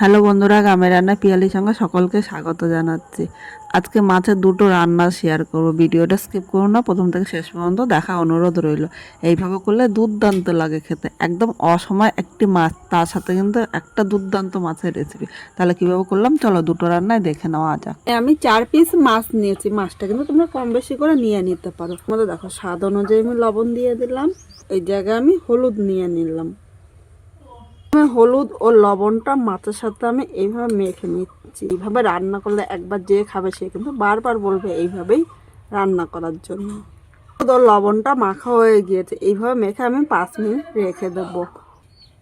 Hello বন্ধুরা, গ্রামের রান্না পিয়ালির সঙ্গে সকলকে স্বাগত জানাচ্ছি। আজকে মাছের দুটো রান্না শেয়ার করব। ভিডিওটা স্কিপ করুন না, প্রথম থেকে শেষ পর্যন্ত দেখা অনুরোধ রইল। এইভাবে করলে দুর্দান্ত লাগে খেতে, একদম অসময় একটি মাছ, তার সাথে কিন্তু একটা দুর্দান্ত মাছের রেসিপি। তাহলে কীভাবে করলাম চলো দুটো রান্নায় দেখে নেওয়া যাক। আমি 4 পিস মাছ নিয়েছি। মাছটা কিন্তু তোমরা কম বেশি করে নিয়ে নিতে পারো। তোমাদের দেখো স্বাদ অনুযায়ী আমি লবণ দিয়ে দিলাম। এই জায়গায় আমি হলুদ নিয়ে নিলাম। হলুদ ও লবণটা মাছের সাথে আমি এইভাবে মেখে নিচ্ছি। এইভাবে রান্না করলে একবার যে খাবে সে কিন্তু বারবার বলবে এইভাবেই রান্না করার জন্য। হলুদ ও লবণটা মাখা হয়ে গিয়েছে, এইভাবে মেখে আমি 5 মিনিট রেখে দেবো।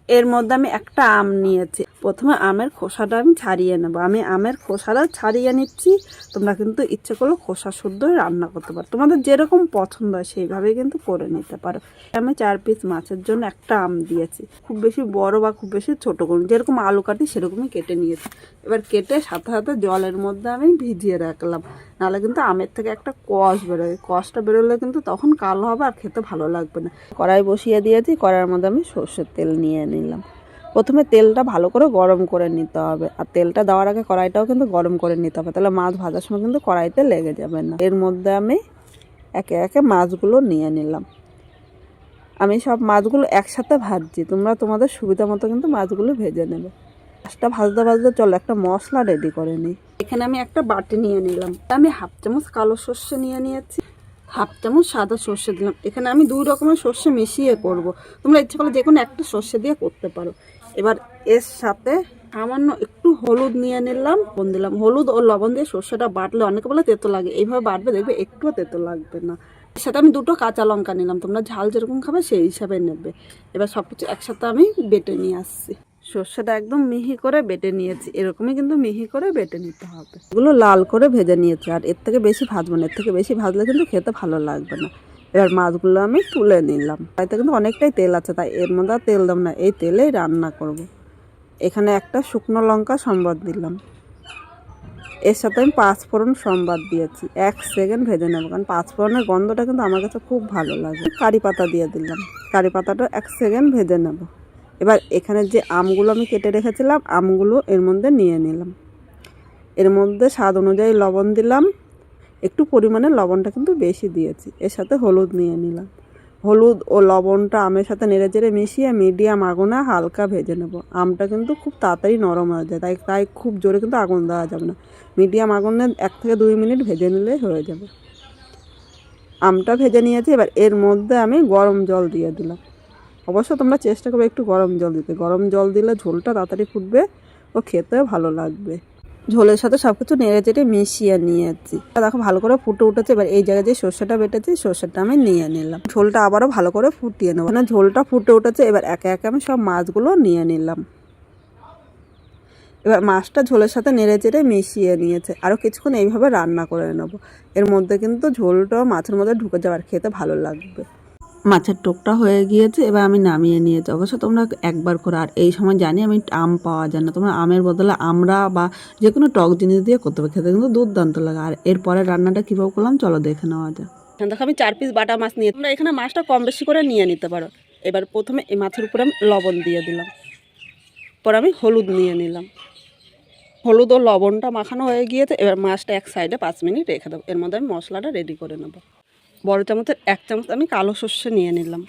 এর মধ্যে আমি একটা আম নিয়েছি। প্রথমে আমের খোসাটা আমি ছাড়িয়ে নেব। আমি আমের খোসাটা ছাড়িয়ে নিচ্ছি। তোমরা কিন্তু ইচ্ছে করলে খোসা শুদ্ধ রান্না করতে পারো, তোমাদের যেরকম পছন্দ হয় সেইভাবেই কিন্তু করে নিতে পারো। আমি 4 পিস মাছের জন্য একটা আম দিয়েছি। খুব বেশি বড় বা খুব বেশি ছোট করুন, যেরকম আলু কাটি সেরকমই কেটে নিয়েছি। এবার কেটে সাথে সাথে জলের মধ্যে আমি ভিজিয়ে রাখলাম, নাহলে কিন্তু আমের থেকে একটা কষ বেরোয়। কষটা বেরোলে কিন্তু তখন কালো হবে আর খেতে ভালো লাগবে না। কড়াই বসিয়ে দিয়েছি, কড়াইয়ের মধ্যে আমি সর্ষের তেল নিয়ে নিলাম। প্রথমে তেলটা ভালো করে গরম করে নিতে হবে, আর তেলটা দেওয়ার আগে কড়াইটাও কিন্তু গরম করে নিতে হবে, তাহলে মাছ ভাজার সময় কিন্তু কড়াইতে লেগে যাবে না। এর মধ্যে আমি একে একে মাছগুলো নিয়ে নিলাম। আমি সব মাছগুলো একসাথে ভাজছি, তোমরা তোমাদের সুবিধা মতো কিন্তু মাছগুলো ভেজে নেবে। মাছটা ভাজতে ভাজতে চলো একটা মশলা রেডি করে নিই। এখানে আমি একটা বাটি নিয়ে নিলাম। আমি হাফ চামচ কালো সর্ষে নিয়ে নিয়েছি, হাফ চামচ সাদা সর্ষে দিলাম। এখানে আমি 2 রকমের সর্ষে মিশিয়ে করব, তোমরা ইচ্ছে করলে যে কোনো একটা সর্ষে দিয়ে করতে পারো। এবার এর সাথে সামান্য একটু হলুদ নিয়ে নিলাম, লবণ দিলাম। হলুদ ও লবণ দিয়ে সর্ষেটা বাটলে অনেকে বলে তেতো লাগে, এইভাবে বাটবে দেখবে একটুও তেতো লাগবে না। এর সাথে আমি 2টো কাঁচা লঙ্কা নিলাম, তোমরা ঝাল যেরকম খাবে সেই হিসাবে নেবে। এবার সব কিছু একসাথে আমি বেটে নিয়ে আসছি। সর্ষেটা একদম মিহি করে বেটে নিয়েছি, এরকমই কিন্তু মিহি করে বেটে নিতে হবে। এগুলো লাল করে ভেজে নিয়েছি, আর এর থেকে বেশি ভাজবো না, এর থেকে বেশি ভাজলে কিন্তু খেতে ভালো লাগবে না। এবার মাছগুলো আমি তুলে নিলাম। তাইতে কিন্তু অনেকটাই তেল আছে, তাই এর মধ্যে আর তেল দাম না, এই তেলেই রান্না করব। এখানে একটা শুকনো লঙ্কা সম্বাদ দিলাম, এর সাথে আমি 5 ফোড়ন সম্বাদ দিয়েছি। 1 সেকেন্ড ভেজে নেব, কারণ 5 ফোড়নের গন্ধটা কিন্তু আমার কাছে খুব ভালো লাগে। কারি পাতা দিয়ে দিলাম, কারি পাতাটা 1 সেকেন্ড ভেজে নেব। এবার এখানে যে আমগুলো আমি কেটে রেখেছিলাম আমগুলো এর মধ্যে নিয়ে নিলাম। এর মধ্যে স্বাদ অনুযায়ী লবণ দিলাম, একটু পরিমাণে লবণটা কিন্তু বেশি দিয়েছি। এর সাথে হলুদ নিয়ে নিলাম। হলুদ ও লবণটা আমের সাথে নেড়ে চেড়ে মিশিয়ে মিডিয়াম আগুনে হালকা ভেজে নেব। আমটা কিন্তু খুব তাড়াতাড়ি নরম হয়ে যায়, তাই খুব জোরে কিন্তু আগুন দেওয়া যাবে না। মিডিয়াম আগুনে 1 থেকে 2 মিনিট ভেজে নিলে হয়ে যাবে। আমটা ভেজে নিয়েছি। এবার এর মধ্যে আমি গরম জল দিয়ে দিলাম। অবশ্য তোমরা চেষ্টা করবে একটু গরম জল দিতে, গরম জল দিলে ঝোলটা তাড়াতাড়ি ফুটবে ও খেতেও ভালো লাগবে। ঝোলের সাথে সব কিছু নেড়ে চেড়ে মিশিয়ে নিয়েছি। দেখো ভালো করে ফুটে উঠেছে। এবার এই জায়গায় যে সর্ষেটা বেটেছি সর্ষেটা আমি নিয়ে নিলাম। ঝোলটা আবারও ভালো করে ফুটিয়ে নেবো, মানে ঝোলটা ফুটে উঠেছে। এবার একে একে আমি সব মাছগুলো নিয়ে নিলাম। এবার মাছটা ঝোলের সাথে নেড়ে চেড়ে মিশিয়ে নিয়েছে, আরও কিছুক্ষণ এইভাবে রান্না করে নেব। এর মধ্যে কিন্তু ঝোলটাও মাছের মধ্যে ঢুকে যাওয়ার, খেতে ভালো লাগবে। মাছের টোকটা হয়ে গিয়েছে, এবার আমি নামিয়ে নিয়েছি। অবশ্য তোমরা একবার করে, আর এই সময় জানি আমি আম পাওয়া যায় না, তোমরা আমের বদলে আমরা বা যে কোনো টক জিনিস দিয়ে করতে পারো, খেতে কিন্তু দুর্দান্ত লাগে। আর এরপরে রান্নাটা কীভাবে করলাম চলো দেখে নেওয়া যায়। দেখো আমি 4 পিস বাটা মাছ নিয়ে, তোমরা এখানে মাছটা কম বেশি করে নিয়ে নিতে পারো। এবার প্রথমে এই মাছের উপরে আমি লবণ দিয়ে দিলাম, পরে আমি হলুদ নিয়ে নিলাম। হলুদ ও লবণটা মাখানো হয়ে গিয়েছে। এবার মাছটা এক সাইডে 5 মিনিট রেখে দেবো। এর মধ্যে আমি মশলাটা রেডি করে নেব। বড় চামচের 1 চামচ আমি কালো সর্ষে নিয়ে নিলাম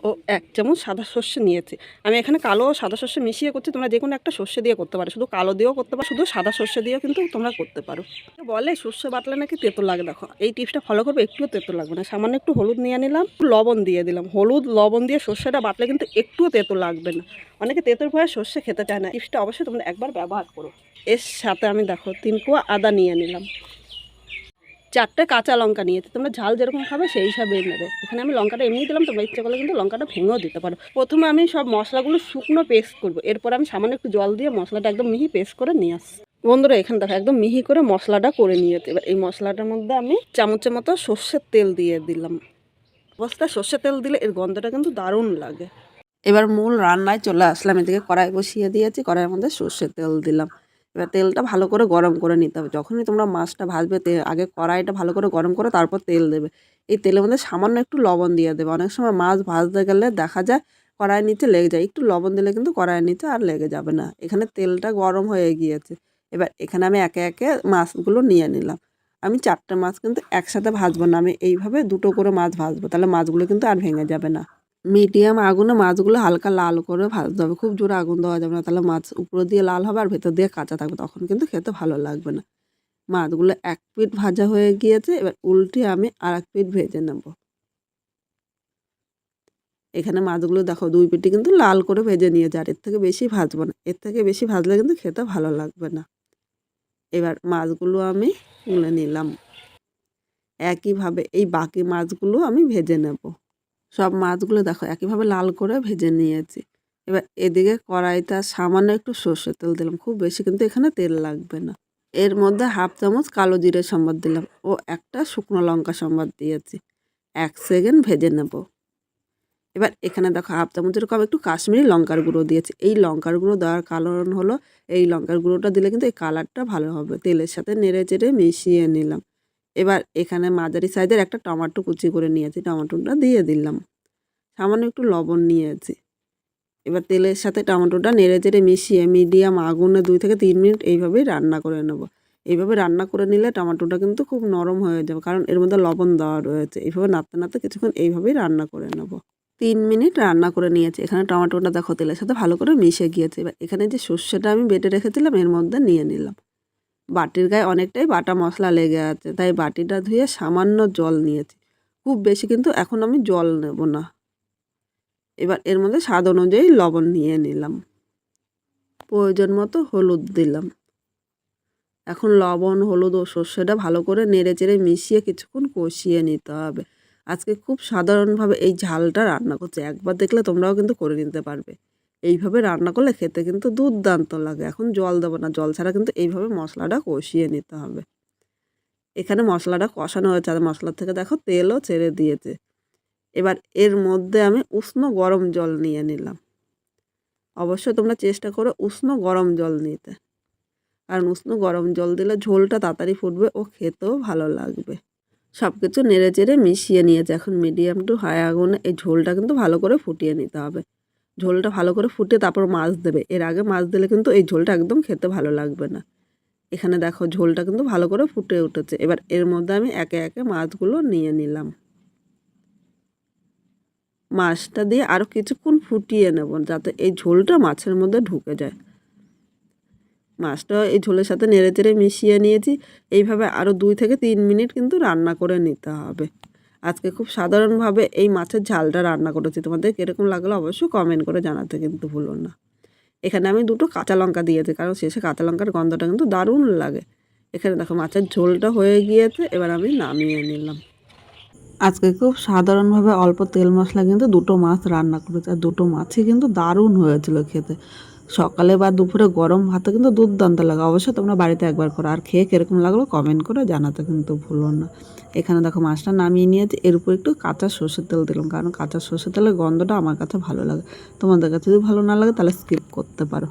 ও 1 চামচ সাদা সর্ষে নিয়েছি। আমি এখানে কালো ও সাদা সর্ষে মিশিয়ে করছি, তোমরা যে কোনো একটা সর্ষে দিয়ে করতে পারো, শুধু কালো দিয়েও করতে পারো, শুধু সাদা সর্ষে দিয়েও কিন্তু তোমরা করতে পারো। বলে সর্ষে বাটলে নাকি তেতো লাগে, দেখো এই টিপসটা ফলো করবে, একটুও তেতো লাগবে না। সামান্য একটু হলুদ নিয়ে নিলাম, লবণ দিয়ে দিলাম। হলুদ লবণ দিয়ে সর্ষেটা বাটলে কিন্তু একটুও তেতো লাগবে না। অনেকে তেতোর ভয়ে সর্ষে খেতে চায় না, টিপসটা অবশ্যই তোমরা একবার ব্যবহার করো। এর সাথে আমি দেখো 3 কোয়া আদা নিয়ে নিলাম, 4টে কাঁচা লঙ্কা নিয়েছি। তোমরা ঝাল যেরকম খাবে সেই হিসাবে নেবে। এখানে আমি লঙ্কাটা এমনি দিলাম, তোমরা ইচ্ছে করলে কিন্তু লঙ্কাটা ভেঙেও দিতে পারো। প্রথমে আমি সব মশলাগুলো শুকনো পেস্ট করব, এরপর আমি সামান্য একটু জল দিয়ে মশলাটা একদম মিহি পেস্ট করে নিয়ে আসছি। বন্ধুরা এখানে দেখো একদম মিহি করে মশলাটা করে নিয়েছি। এবার এই মশলাটার মধ্যে আমি চামচের মতো সর্ষের তেল দিয়ে দিলাম। অবস্থায় সর্ষের তেল দিলে এর গন্ধটা কিন্তু দারুণ লাগে। এবার মূল রান্নায় চলে আসলাম। এদিকে কড়াই বসিয়ে দিয়েছি, কড়াইয়ের মধ্যে সর্ষের তেল দিলাম। এবার তেলটা ভালো করে গরম করে নিতে হবে। যখনই তোমরা মাছটা ভাজবে আগে কড়াইটা ভালো করে গরম করে তারপর তেল দেবে। এই তেলের মধ্যে সামান্য একটু লবণ দিয়ে দেবে। অনেক সময় মাছ ভাজতে গেলে দেখা যায় কড়াইয়ের নিচে লেগে যায়। একটু লবণ দিলে কিন্তু কড়াইয়ের নিচে আর লেগে যাবে না। এখানে তেলটা গরম হয়ে গিয়েছে। এবার এখানে আমি একে একে মাছগুলো নিয়ে নিলাম। আমি 4টে মাছ কিন্তু একসাথে ভাজবো না, আমি এইভাবে দুটো করে মাছ ভাজবো, তাহলে মাছগুলো কিন্তু আর ভেঙে যাবে না। মিডিয়াম আগুনে মাছগুলো হালকা লাল করে ভাজতে হবে, খুব জোরে আগুন দেওয়া যাবে না, তাহলে মাছ উপরে দিয়ে লাল হবে আর ভেতর দিয়ে কাঁচা থাকবে, তখন কিন্তু খেতে ভালো লাগবে না। মাছগুলো এক পিঠ ভাজা হয়ে গিয়েছে, এবার উল্টে আমি আর এক পিঠ ভেজে নেব। এখানে মাছগুলো দেখো 2 পিঠই কিন্তু লাল করে ভেজে নিয়েছে, আর এর থেকে বেশি ভাজবো না, এর থেকে বেশি ভাজলে কিন্তু খেতে ভালো লাগবে না। এবার মাছগুলো আমি তুলে নিলাম। একইভাবে এই বাকি মাছগুলো আমি ভেজে নেব। সব মাছগুলো দেখো একইভাবে লাল করে ভেজে নিয়েছি। এবার এদিকে কড়াইতে সামান্য একটু সর্ষের তেল দিলাম, খুব বেশি কিন্তু এখানে তেল লাগবে না। এর মধ্যে 1/2 চামচ কালো জিরে সম্বাদ দিলাম ও একটা শুকনো লঙ্কা সম্বাদ দিয়েছি। 1 সেকেন্ড ভেজে নেব। এবার এখানে দেখো 1/2 চামচের কম একটু কাশ্মীরি লঙ্কার গুঁড়ো দিয়েছি। এই লঙ্কার গুঁড়ো দেওয়ার কারণ হলো এই লঙ্কার গুঁড়োটা দিলে কিন্তু এই কালারটা ভালো হবে। তেলের সাথে নেড়ে চেড়ে মিশিয়ে নিলাম। এবার এখানে মাঝারি সাইজের একটা টমেটো কুচি করে নিয়েছি, টমেটোটা দিয়ে দিলাম। সামান্য একটু লবণ নিয়েছি। এবার তেলের সাথে টমেটোটা নেড়ে চেড়ে মিশিয়ে মিডিয়াম আগুনে 2 থেকে 3 মিনিট এইভাবেই রান্না করে নেব। এইভাবে রান্না করে নিলে টমেটোটা কিন্তু খুব নরম হয়ে যাবে, কারণ এর মধ্যে লবণ দেওয়া রয়েছে। এইভাবে নাড়তে নাড়তে কিছুক্ষণ এইভাবেই রান্না করে নেব। 3 মিনিট রান্না করে নিয়েছি। এখানে টমেটোটা দেখো তেলের সাথে ভালো করে মিশে গিয়েছে। এবার এখানে যে সর্ষেটা আমি বেটে রেখেছিলাম এর মধ্যে নিয়ে নিলাম। বাটির গায়ে অনেকটাই বাটা মশলা লেগে আছে, তাই বাটিটা ধুয়ে সামান্য জল নিয়েছি, খুব বেশি কিন্তু এখন আমি জল নেব না। এবার এর মধ্যে স্বাদ অনুযায়ী লবণ নিয়ে নিলাম, প্রয়োজন মতো হলুদ দিলাম। এখন লবণ হলুদ ও সর্ষেটা ভালো করে নেড়ে চেড়ে মিশিয়ে কিছুক্ষণ কষিয়ে নিতে হবে। আজকে খুব সাধারণভাবে এই ঝালটা রান্না করছি, একবার দেখলে তোমরাও কিন্তু করে নিতে পারবে। এইভাবে রান্না করলে খেতে কিন্তু দুর্দান্ত লাগে। এখন জল দেবো না, জল ছাড়া কিন্তু এইভাবে মশলাটা কষিয়ে নিতে হবে। এখানে মশলাটা কষানো হয়েছে আর মশলা থেকে দেখো তেলও ছেড়ে দিয়েছে। এবার এর মধ্যে আমি উষ্ণ গরম জল নিয়ে নিলাম। অবশ্যই তোমরা চেষ্টা করো উষ্ণ গরম জল নিতে, কারণ উষ্ণ গরম জল দিলে ঝোলটা তাড়াতাড়ি ফুটবে ও খেতেও ভালো লাগবে। সব কিছু নেড়ে চেড়ে মিশিয়ে নিয়েছে। এখন মিডিয়াম টু হাই আগুনে এই ঝোলটা কিন্তু ভালো করে ফুটিয়ে নিতে হবে। ঝোলটা ভালো করে ফুটিয়ে তারপর মাছ দেবে, এর আগে মাছ দিলে কিন্তু এই ঝোলটা একদম খেতে ভালো লাগবে না। এখানে দেখো ঝোলটা কিন্তু ভালো করে ফুটে উঠেছে। এবার এর মধ্যে আমি একে একে মাছগুলো নিয়ে নিলাম। মাছটা দিয়ে আরও কিছুক্ষণ ফুটিয়ে নেব, যাতে এই ঝোলটা মাছের মধ্যে ঢুকে যায়। মাছটা এই ঝোলের সাথে নেড়ে চেড়ে মিশিয়ে নিয়েছি। এইভাবে আরও 2 থেকে 3 মিনিট কিন্তু রান্না করে নিতে হবে। আজকে খুব সাধারণভাবে এই মাছের ঝালটা রান্না করেছি, তোমাদের কীরকম লাগলো অবশ্যই কমেন্ট করে জানাতে কিন্তু ভুলো না। এখানে আমি 2টো কাঁচা লঙ্কা দিয়েছি, কারণ শেষে কাঁচা লঙ্কার গন্ধটা কিন্তু দারুণ লাগে। এখানে দেখো মাছের ঝোলটা হয়ে গিয়েছে, এবার আমি নামিয়ে নিলাম। আজকে খুব সাধারণভাবে অল্প তেল মশলা কিন্তু 2টো মাছ রান্না করেছি, আর 2টো মাছই কিন্তু দারুণ হয়েছিল খেতে। সকালে বা দুপুরে গরম ভাতে কিন্তু দুর্দান্ত লাগে। অবশ্যই তোমরা বাড়িতে একবার করো, আর খেয়ে কীরকম লাগলো কমেন্ট করে জানাতে কিন্তু ভুলো না। এখানে দেখো মাছটা নামিয়ে নিয়েছি, এর উপর একটু কাঁচা সর্ষের তেল দিলাম, কারণ কাঁচা সর্ষের তেলের গন্ধটা আমার কাছে ভালো লাগে। তোমাদের কাছে যদি ভালো না লাগে তাহলে স্কিপ করতে পারো।